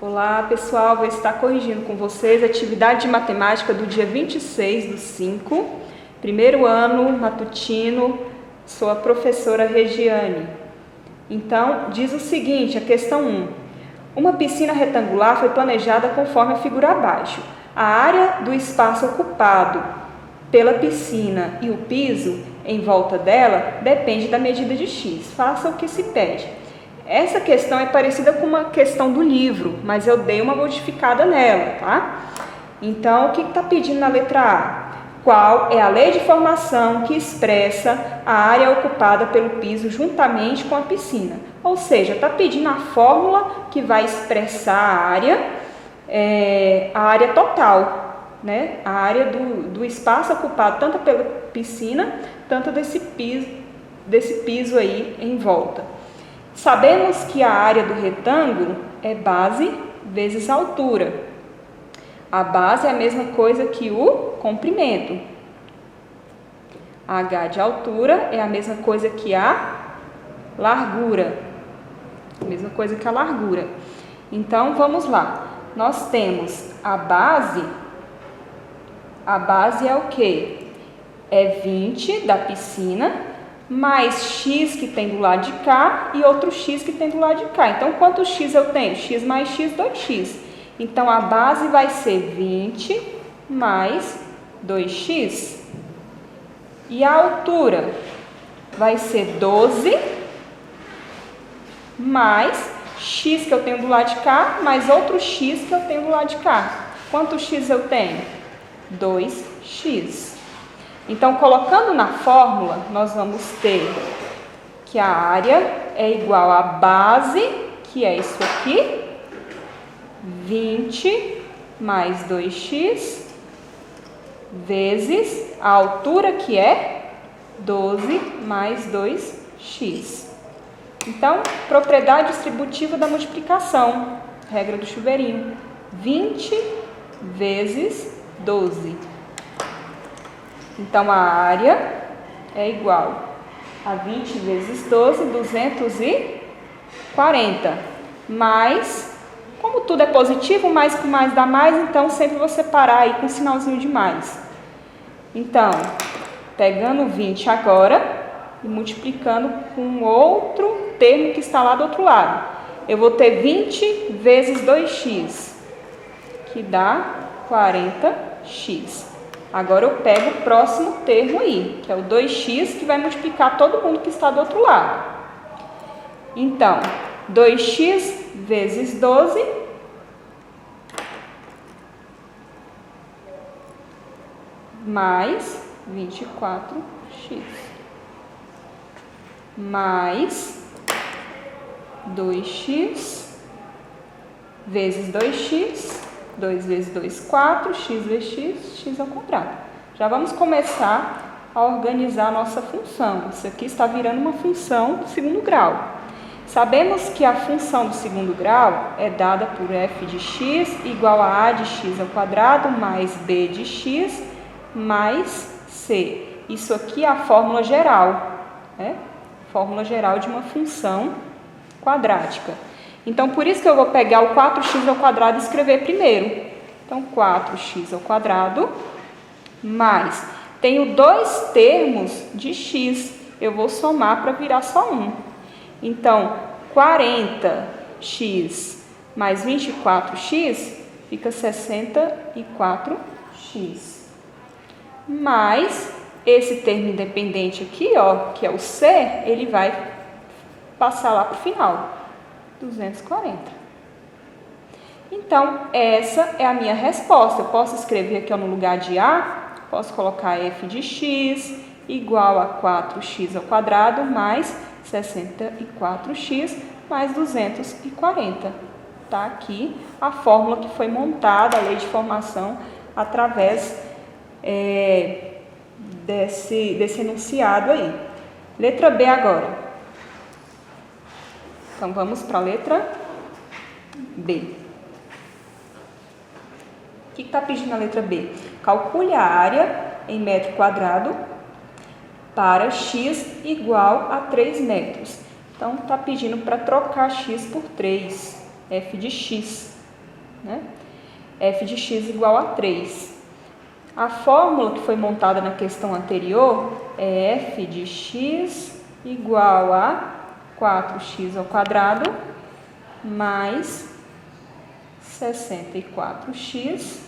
Olá pessoal, vou estar corrigindo com vocês a atividade de matemática do dia 26/5, primeiro ano matutino, sou a professora Regiane. Então, diz o seguinte, a questão 1. Uma piscina retangular foi planejada conforme a figura abaixo. A área do espaço ocupado pela piscina e o piso em volta dela depende da medida de x. Faça o que se pede. Essa questão é parecida com uma questão do livro, mas eu dei uma modificada nela, tá? Então, o que está pedindo na letra A? Qual é a lei de formação que expressa a área ocupada pelo piso juntamente com a piscina? Ou seja, está pedindo a fórmula que vai expressar a área total, né? A área do espaço ocupado tanto pela piscina, tanto desse piso aí em volta. Sabemos que a área do retângulo é base vezes altura. A base é a mesma coisa que o comprimento. A H de altura é a mesma coisa que a largura. Mesma coisa que a largura. Então, vamos lá. Nós temos a base. A base é o quê? É 20 da piscina, mais x que tem do lado de cá e outro x que tem do lado de cá. Então, quantos x eu tenho? X mais x, 2x. Então, a base vai ser 20 mais 2x. E a altura vai ser 12 mais x que eu tenho do lado de cá, mais outro x que eu tenho do lado de cá. Quantos x eu tenho? 2x. Então, colocando na fórmula, nós vamos ter que a área é igual à base, que é isso aqui, 20 mais 2x, vezes a altura, que é 12 mais 2x. Então, propriedade distributiva da multiplicação, regra do chuveirinho, 20 vezes 12. Então, a área é igual a 20 vezes 12, 240. Mais, como tudo é positivo, mais com mais dá mais, então sempre vou separar aí com um sinalzinho de mais. Então, pegando 20 agora e multiplicando com outro termo que está lá do outro lado. Eu vou ter 20 vezes 2x, que dá 40x. Agora eu pego o próximo termo aí, que é o 2x, que vai multiplicar todo mundo que está do outro lado. Então, 2x vezes 12 mais 24x. Mais 2x vezes 2x. 2 vezes 2, 4, x vezes x, x ao quadrado. Já vamos começar a organizar a nossa função. Isso aqui está virando uma função do segundo grau. Sabemos que a função do segundo grau é dada por f de x igual a a de x ao quadrado mais b de x mais c. Isso aqui é a fórmula geral, né? Fórmula geral de uma função quadrática. Então, por isso que eu vou pegar o 4x ao quadrado e escrever primeiro. Então, 4x ao quadrado mais... Tenho dois termos de x. Eu vou somar para virar só um. Então, 40x mais 24x fica 64x. Mais esse termo independente aqui, ó, que é o c, ele vai passar lá para o final. 240. Então, essa é a minha resposta. Eu posso escrever aqui ó, no lugar de A, posso colocar f de x igual a 4x ao quadrado mais 64x mais 240. Tá aqui a fórmula que foi montada, a lei de formação, através desse enunciado aí. Letra B agora. Então, vamos para a letra B. O que está pedindo a letra B? Calcule a área em metro quadrado para x igual a 3 metros. Então, está pedindo para trocar x por 3, f de x. né? F de x igual a 3. A fórmula que foi montada na questão anterior é f de x igual a 4x ao quadrado mais 64x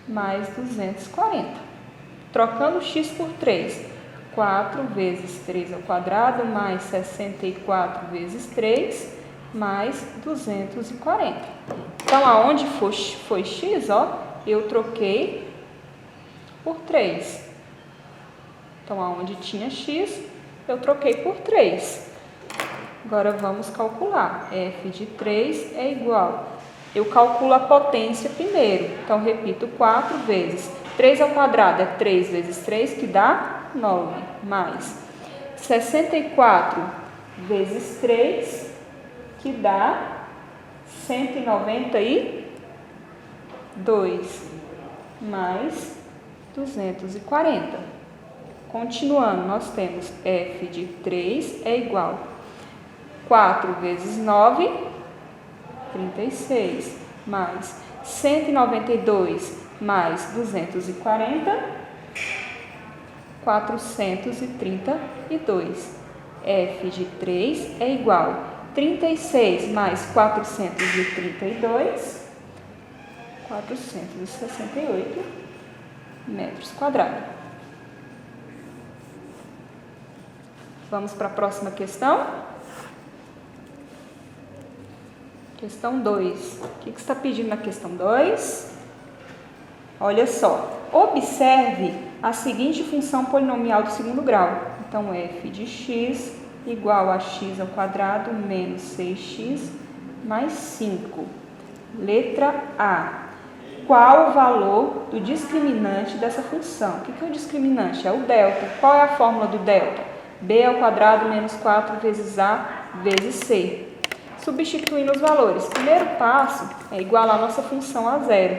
mais 240. Trocando x por 3, 4 vezes 3 ao quadrado mais 64 vezes 3 mais 240. Então, aonde foi x, ó, eu troquei por 3. Então, aonde tinha x, eu troquei por 3. Agora, vamos calcular. F de 3 é igual. Eu calculo a potência primeiro. Então, repito, 4 vezes 3 ao quadrado é 3 vezes 3, que dá 9, mais 64 vezes 3, que dá 192, mais 240. Continuando, nós temos f de 3 é igual a 4 vezes 9, 36, mais 192 mais 240, 432. F de 3 é igual a 36 mais 432, 468 metros quadrados. Vamos para a próxima questão. Questão 2. O que está pedindo na questão 2? Olha só. Observe a seguinte função polinomial do segundo grau. Então, f de x igual a x ao quadrado menos 6x mais 5. Letra A. Qual o valor do discriminante dessa função? O que é o discriminante? É o delta. Qual é a fórmula do delta? B ao quadrado menos 4 vezes A vezes C. Substituindo os valores. Primeiro passo é igualar a nossa função a zero.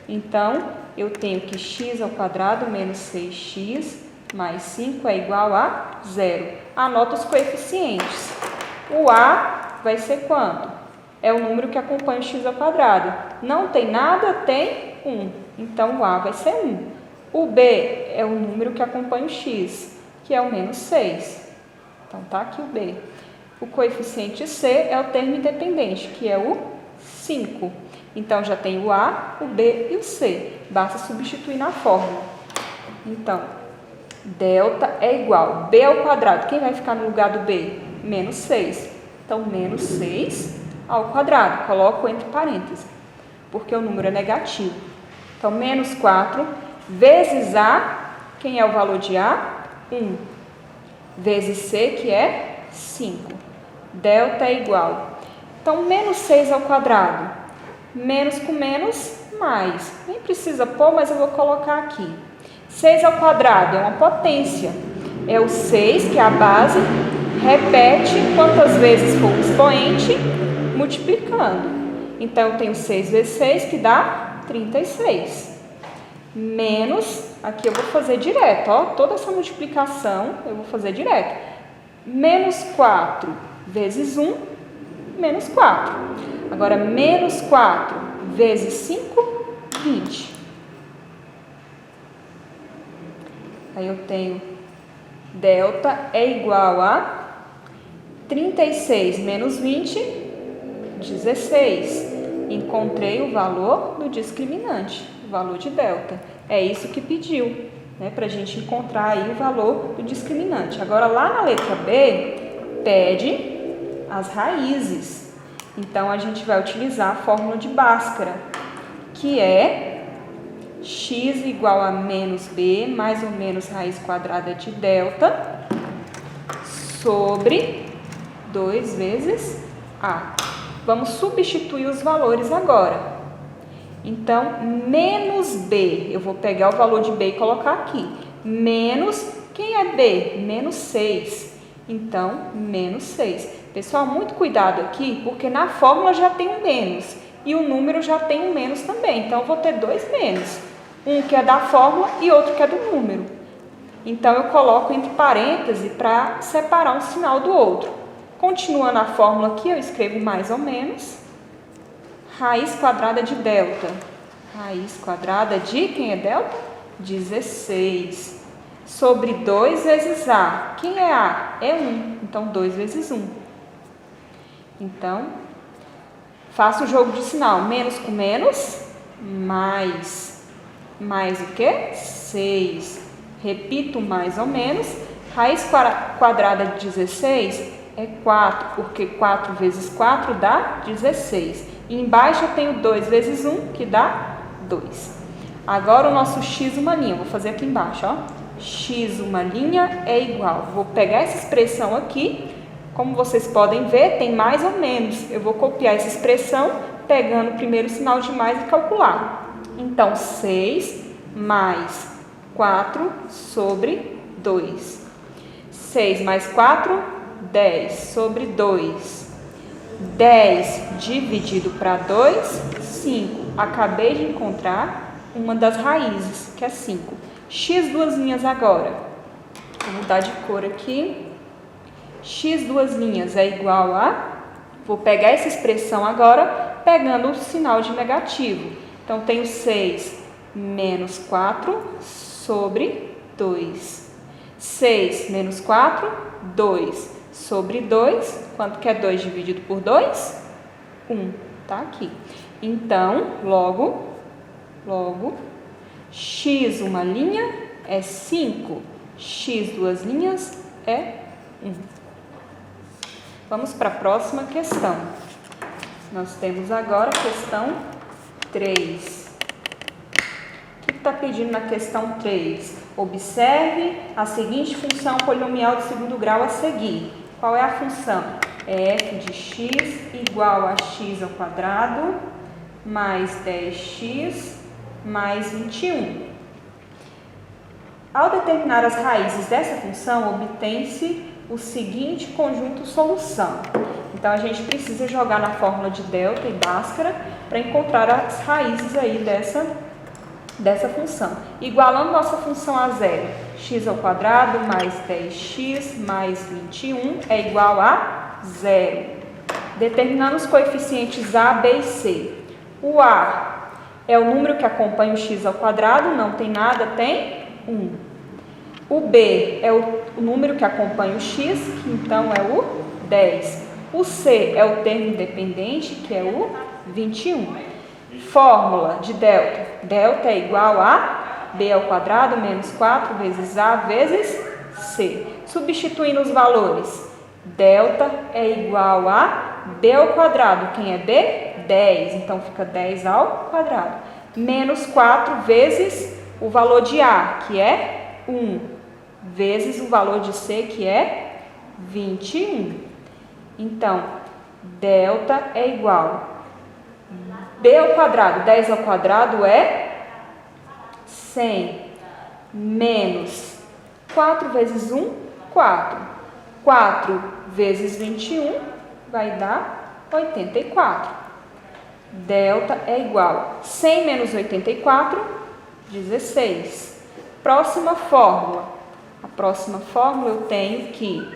Então, eu tenho que x ao quadrado menos 6x mais 5 é igual a zero. Anota os coeficientes. O A vai ser quanto? É o número que acompanha o x ao quadrado. Não tem nada, tem 1. Então, o A vai ser 1. O B é o número que acompanha o x, que é o menos 6. Então, tá aqui o B. O coeficiente C é o termo independente, que é o 5. Então, já tem o A, o B e o C. Basta substituir na fórmula. Então, delta é igual a B ao quadrado. Quem vai ficar no lugar do B? Menos 6. Então, menos 6 ao quadrado. Coloco entre parênteses, porque o número é negativo. Então, menos 4 vezes A. Quem é o valor de A? 1. Vezes C, que é 5. Delta é igual. Então, menos 6 ao quadrado. Menos com menos, mais. Nem precisa pôr, mas eu vou colocar aqui. 6 ao quadrado é uma potência. É o 6, que é a base. Repete quantas vezes for o expoente, multiplicando. Então, eu tenho 6 vezes 6, que dá 36. Menos, aqui eu vou fazer direto, ó. Toda essa multiplicação eu vou fazer direto. Menos 4 vezes 1, menos 4. Agora, menos 4 vezes 5, 20. Aí eu tenho delta é igual a 36 menos 20, 16. Encontrei o valor do discriminante, o valor de delta. É isso que pediu, né, para a gente encontrar aí o valor do discriminante. Agora, lá na letra B, pede as raízes. Então, a gente vai utilizar a fórmula de Bhaskara, que é x igual a menos b, mais ou menos raiz quadrada de delta, sobre 2 vezes a. Vamos substituir os valores agora. Então, menos b, eu vou pegar o valor de b e colocar aqui. Menos, quem é b? Menos 6. Então, menos 6. Pessoal, muito cuidado aqui, porque na fórmula já tem um menos. E o número já tem um menos também. Então, eu vou ter 2 menos. Um que é da fórmula e outro que é do número. Então, eu coloco entre parênteses para separar um sinal do outro. Continuando a fórmula aqui, eu escrevo mais ou menos raiz quadrada de delta. Raiz quadrada de, quem é delta? 16. Sobre 2 vezes A. Quem é A? É 1. Então, 2 vezes 1. Então, faço o jogo de sinal. Menos com menos, mais. Mais o quê? 6. Repito mais ou menos. Raiz quadrada de 16 é 4, porque 4 vezes 4 dá 16. E embaixo eu tenho 2 vezes 1, que dá 2. Agora o nosso x uma linha. Vou fazer aqui embaixo, ó. X uma linha é igual. Vou pegar essa expressão aqui. Como vocês podem ver, tem mais ou menos. Eu vou copiar essa expressão, pegando o primeiro sinal de mais e calcular. Então, 6 mais 4 sobre 2. 6 mais 4, 10 sobre 2. 10 dividido para 2, 5. Acabei de encontrar uma das raízes, que é 5. X duas linhas agora. Vou mudar de cor aqui. X duas linhas é igual a... Vou pegar essa expressão agora, pegando o sinal de negativo. Então, tenho 6 menos 4 sobre 2. 6 menos 4, 2 sobre 2. Quanto que é 2 dividido por 2? 1. Tá aqui. Então, logo, x uma linha é 5. X duas linhas é 1. Vamos para a próxima questão. Nós temos agora a questão 3. O que está pedindo na questão 3? Observe a seguinte função polinomial de segundo grau a seguir. Qual é a função? É f de x igual a x ao quadrado mais 10x mais 21. Ao determinar as raízes dessa função, obtém-se o seguinte conjunto solução. Então, a gente precisa jogar na fórmula de delta e Bhaskara para encontrar as raízes aí dessa função. Igualando nossa função a zero, x ao quadrado mais 10x mais 21 é igual a zero. Determinando os coeficientes a, b e c. O a é o número que acompanha o x ao quadrado, não tem nada, tem 1. O b é o número que acompanha o x, que então é o 10. O c é o termo independente, que é o 21. Fórmula de delta. Delta é igual a b ao quadrado menos 4 vezes a vezes c. Substituindo os valores. Delta é igual a b ao quadrado. Quem é b? 10. Então, fica 10 ao quadrado. Menos 4 vezes o valor de a, que é 1. Vezes o valor de c, que é 21. Então, delta é igual b ao quadrado, 10 ao quadrado é 100, menos 4 vezes 1, 4. 4 vezes 21 vai dar 84. Delta é igual a 100 menos 84, 16. Próxima fórmula. A próxima fórmula eu tenho que,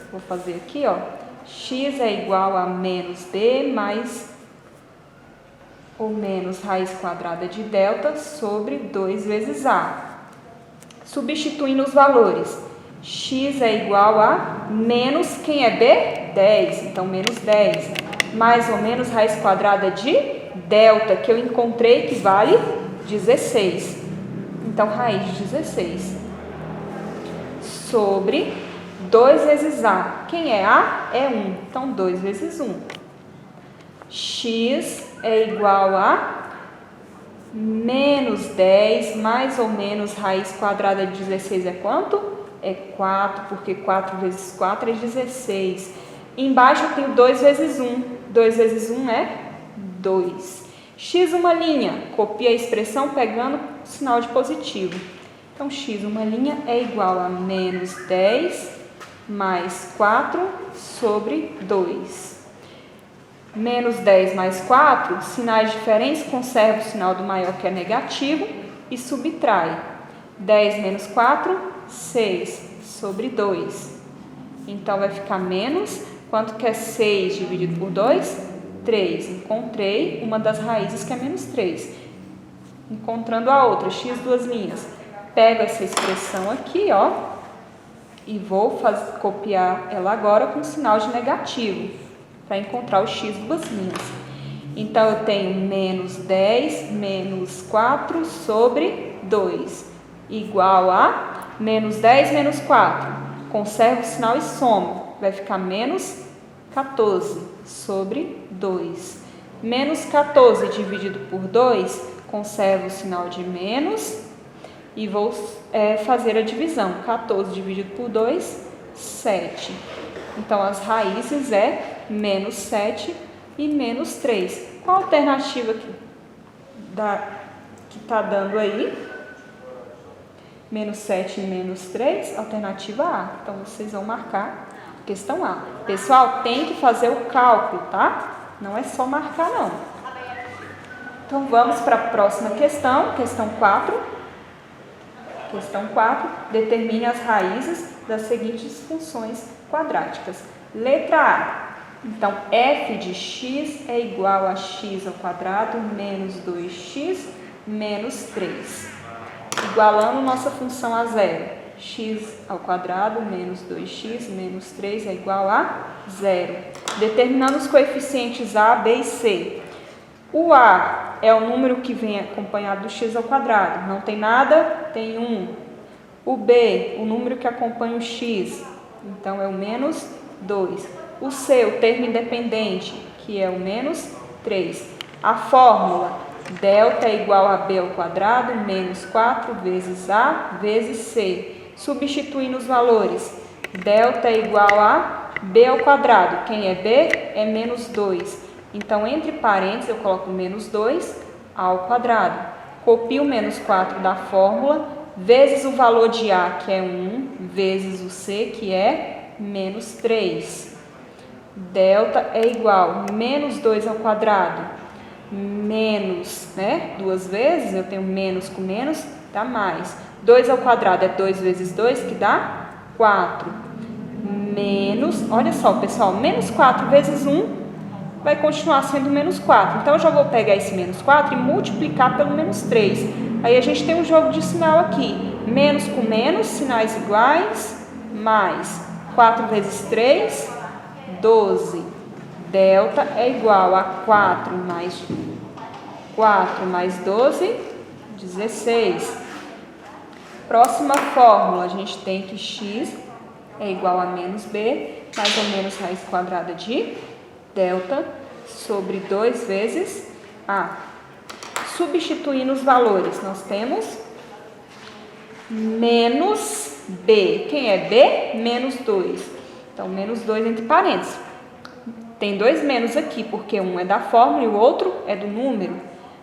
vou fazer aqui, ó, x é igual a menos b mais ou menos raiz quadrada de delta sobre 2 vezes a. Substituindo os valores, x é igual a menos, quem é b? 10, então menos 10, mais ou menos raiz quadrada de delta, que eu encontrei que vale 16. Então, raiz de 16 sobre 2 vezes a. Quem é a? É 1. Então, 2 vezes 1. X é igual a menos 10 mais ou menos raiz quadrada de 16 é quanto? É 4, porque 4 vezes 4 é 16. Embaixo eu tenho 2 vezes 1. 2 vezes 1 é 2. X uma linha. Copia a expressão pegando o sinal de positivo. Então, x uma linha é igual a menos 10 mais 4 sobre 2. Menos 10 mais 4, sinais diferentes, conserva o sinal do maior, que é negativo, e subtrai. 10 menos 4, 6 sobre 2. Então, vai ficar menos, quanto que é 6 dividido por 2? 3. Encontrei uma das raízes que é menos 3. Encontrando a outra, x duas linhas. Pego essa expressão aqui, ó, e vou copiar ela agora com sinal de negativo, para encontrar o x duas linhas. Então, eu tenho menos 10 menos 4 sobre 2, igual a menos 10 menos 4. Conservo o sinal e somo, vai ficar menos 14 sobre 2. Menos 14 dividido por 2, conservo o sinal de menos e vou fazer a divisão. 14 dividido por 2, 7. Então, as raízes é menos 7 e menos 3. Qual a alternativa que está dando aí? Menos 7 e menos 3, alternativa A. Então, vocês vão marcar a questão A. Pessoal, tem que fazer o cálculo, tá? Não é só marcar, não. Então, vamos para a próxima questão, questão 4. Questão 4, determine as raízes das seguintes funções quadráticas. Letra A. Então, f de x é igual a x ao quadrado menos 2x menos 3. Igualando nossa função a zero. X ao quadrado menos 2x menos 3 é igual a zero. Determinando os coeficientes a, b e c. O a é o número que vem acompanhado do x ao quadrado. Não tem nada, tem 1. O b, o número que acompanha o x. Então, é o menos 2. O c, o termo independente, que é o menos 3. A fórmula, delta é igual a b ao quadrado menos 4 vezes a vezes c. Substituindo os valores, delta é igual a b ao quadrado. Quem é b? É menos 2. Então, entre parênteses, eu coloco menos 2 ao quadrado. Copio o menos 4 da fórmula, vezes o valor de a, que é 1, vezes o c, que é menos 3. Delta é igual a menos 2 ao quadrado, menos, duas vezes, eu tenho menos com menos, dá mais. 2 ao quadrado é 2 vezes 2, que dá 4. Menos, olha só, pessoal, menos 4 vezes 1 vai continuar sendo menos 4. Então, eu já vou pegar esse menos 4 e multiplicar pelo menos 3. Aí, a gente tem um jogo de sinal aqui. Menos com menos, sinais iguais, mais 4 vezes 3, 12. Delta é igual a 4 mais 12, 16. Próxima fórmula, a gente tem que x é igual a menos b, mais ou menos raiz quadrada de delta sobre 2 vezes a. Substituindo os valores, nós temos menos b. Quem é b? Menos 2. Então, menos 2 entre parênteses. Tem 2 menos aqui, porque um é da fórmula e o outro é do número.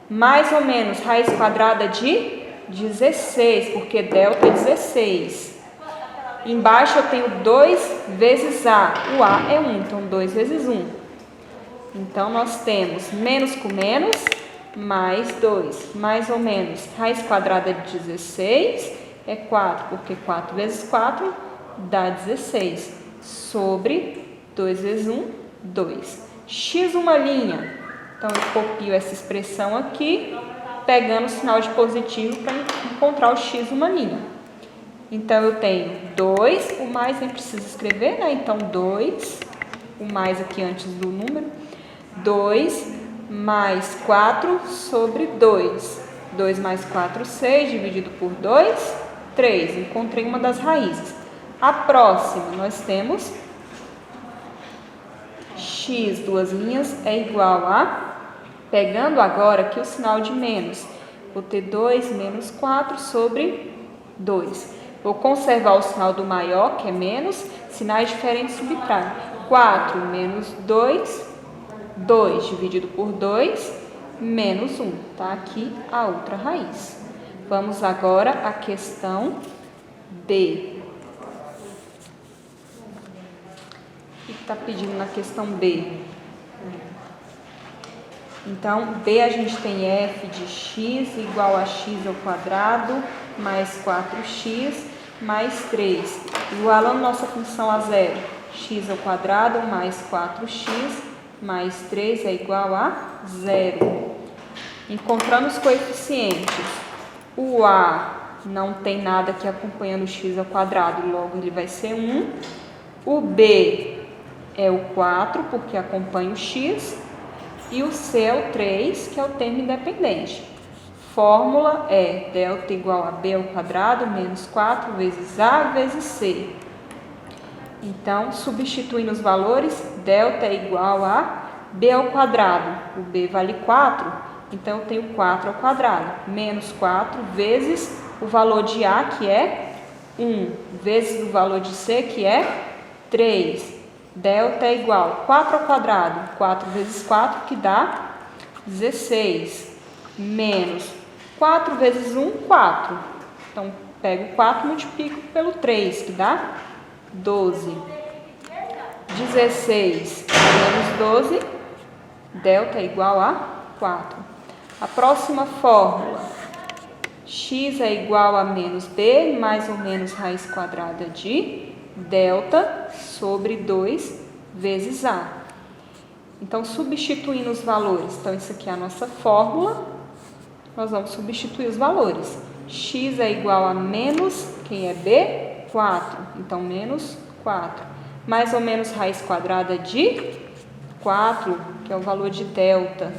Mais ou menos raiz quadrada de 16, porque delta é 16. Embaixo eu tenho 2 vezes a. O a é 1, então 2 vezes 1. Então, nós temos menos com menos, mais 2. Mais ou menos raiz quadrada de 16 é 4, porque 4 vezes 4 dá 16. Sobre 2 vezes 1, 2. X uma linha. Então, eu copio essa expressão aqui, pegando o sinal de positivo para encontrar o x uma linha. Então, eu tenho 2, o mais nem precisa escrever, né? Então, 2, o mais aqui antes do número, 2 mais 4 sobre 2. 2 mais 4, 6, dividido por 2, 3. Encontrei uma das raízes. A próxima, nós temos x, duas linhas, é igual a, pegando agora aqui o sinal de menos, vou ter 2 menos 4 sobre 2. Vou conservar o sinal do maior, que é menos, sinais diferentes subtraem. 4 menos 2, 2 dividido por 2, menos 1. Tá aqui a outra raiz. Vamos agora à questão B. O que está pedindo na questão B? Então, B a gente tem f de x igual a x ao quadrado mais 4x mais 3. Igualando nossa função a zero. X ao quadrado mais 4x mais 3 é igual a 0. Encontrando os coeficientes, o A não tem nada aqui acompanhando o x ao quadrado, logo ele vai ser 1. O B é o 4, porque acompanha o x. E o C é o 3, que é o termo independente. Fórmula é delta igual a B ao quadrado menos 4 vezes A vezes C. Então, substituindo os valores, delta é igual a B ao quadrado. O B vale 4, então eu tenho 4 ao quadrado. Menos 4 vezes o valor de A, que é 1, vezes o valor de C, que é 3. Delta é igual a 4 ao quadrado. 4 vezes 4, que dá 16. Menos 4 vezes 1, 4. Então, pego 4 e multiplico pelo 3, que dá 12. 16 menos 12, delta é igual a 4. A próxima fórmula, x é igual a menos b, mais ou menos raiz quadrada de delta sobre 2 vezes a. Então, substituindo os valores, então isso aqui é a nossa fórmula, nós vamos substituir os valores. X é igual a menos, quem é b? 4, então menos 4. Mais ou menos raiz quadrada de 4, que é o valor de delta,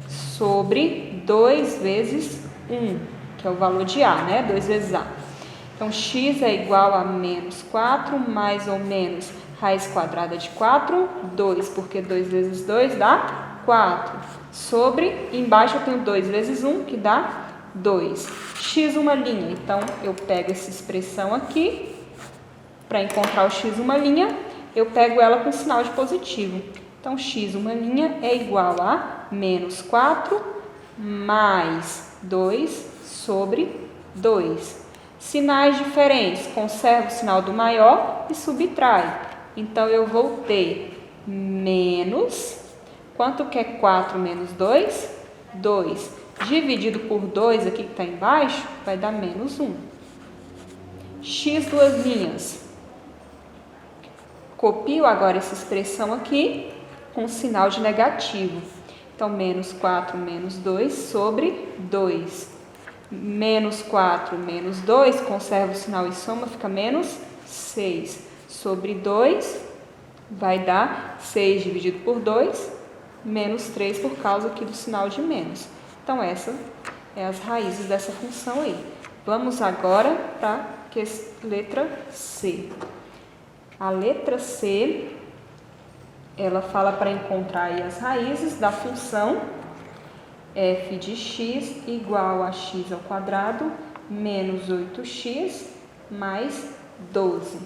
sobre 2 vezes 1, que é o valor de A, né? 2 vezes A. Então, x é igual a menos 4, mais ou menos raiz quadrada de 4, 2, porque 2 vezes 2 dá 4. Sobre, embaixo eu tenho 2 vezes 1, que dá 2. X uma linha, então eu pego essa expressão aqui, para encontrar o x uma linha, eu pego ela com sinal de positivo. Então, x uma linha é igual a menos 4 mais 2 sobre 2. Sinais diferentes, conservo o sinal do maior e subtrai. Então, eu vou ter menos, quanto que é 4 menos 2? 2. Dividido por 2 aqui que está embaixo, vai dar menos 1. X duas linhas. Copio agora essa expressão aqui com sinal de negativo. Então, menos 4 menos 2 sobre 2. Menos 4 menos 2, conserva o sinal e soma, fica menos 6. Sobre 2, vai dar 6 dividido por 2, menos 3 por causa aqui do sinal de menos. Então, essa é as raízes dessa função aí. Vamos agora para a letra C. A letra C, ela fala para encontrar aí as raízes da função f de x igual a x ao quadrado menos 8x mais 12.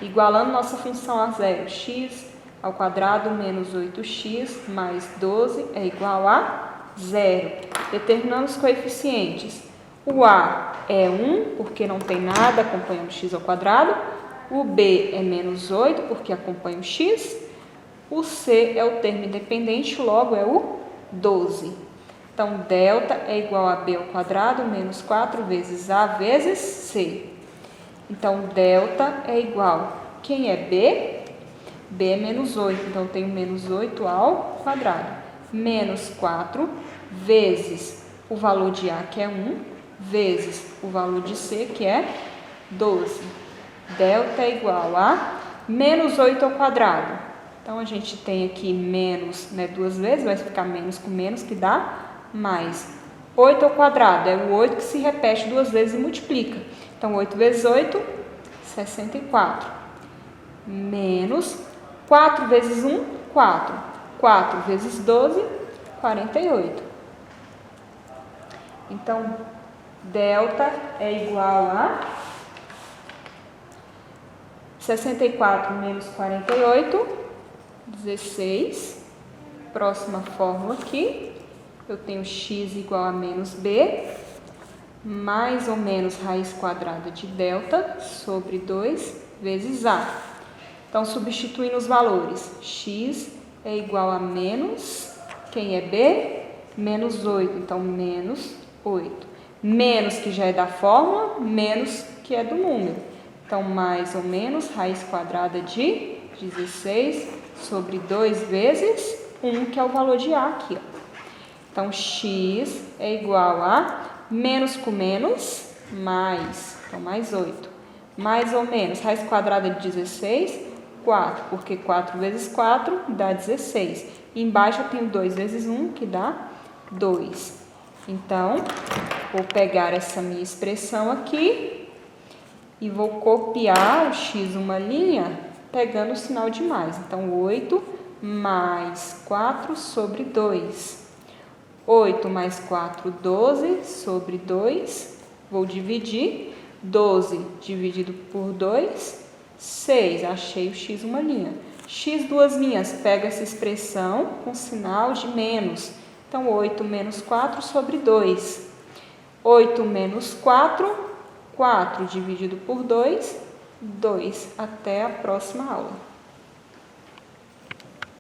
Igualando nossa função a zero, x ao quadrado menos 8x mais 12 é igual a zero. Determinando os coeficientes. O A é 1, porque não tem nada acompanhando x ao quadrado. O B é menos 8, porque acompanha o x. O C é o termo independente, logo é o 12. Então, delta é igual a B ao quadrado menos 4 vezes A vezes C. Então, delta é igual, quem é B? B é menos 8, então eu tenho menos 8 ao quadrado. Menos 4 vezes o valor de A, que é 1, vezes o valor de C, que é 12. Delta é igual a menos 8 ao quadrado. Então, a gente tem aqui menos, né, duas vezes, vai ficar menos com menos, que dá mais. 8 ao quadrado é o 8 que se repete duas vezes e multiplica. Então, 8 vezes 8, 64. Menos 4 vezes 1, 4. 4 vezes 12, 48. Então, delta é igual a 64 menos 48, 16. Próxima fórmula aqui. Eu tenho x igual a menos b, mais ou menos raiz quadrada de delta sobre 2 vezes a. Então, substituindo os valores, x é igual a menos, quem é b? Menos 8, então menos 8. Menos, que já é da fórmula, menos, que é do número. Então, mais ou menos raiz quadrada de 16 sobre 2 vezes 1, que é o valor de A aqui, ó. Então, x é igual a menos com menos, mais. Então, mais 8. Mais ou menos, raiz quadrada de 16, 4, porque 4 vezes 4 dá 16. E embaixo eu tenho 2 vezes 1, que dá 2. Então, vou pegar essa minha expressão aqui e vou copiar o x uma linha, pegando o sinal de mais. Então, 8 mais 4 sobre 2. 8 mais 4, 12 sobre 2. Vou dividir. 12 dividido por 2, 6. Achei o x uma linha. X duas linhas, pega essa expressão com sinal de menos. Então, 8 menos 4 sobre 2. 8 menos 4, 4 dividido por 2, 2. Até a próxima aula.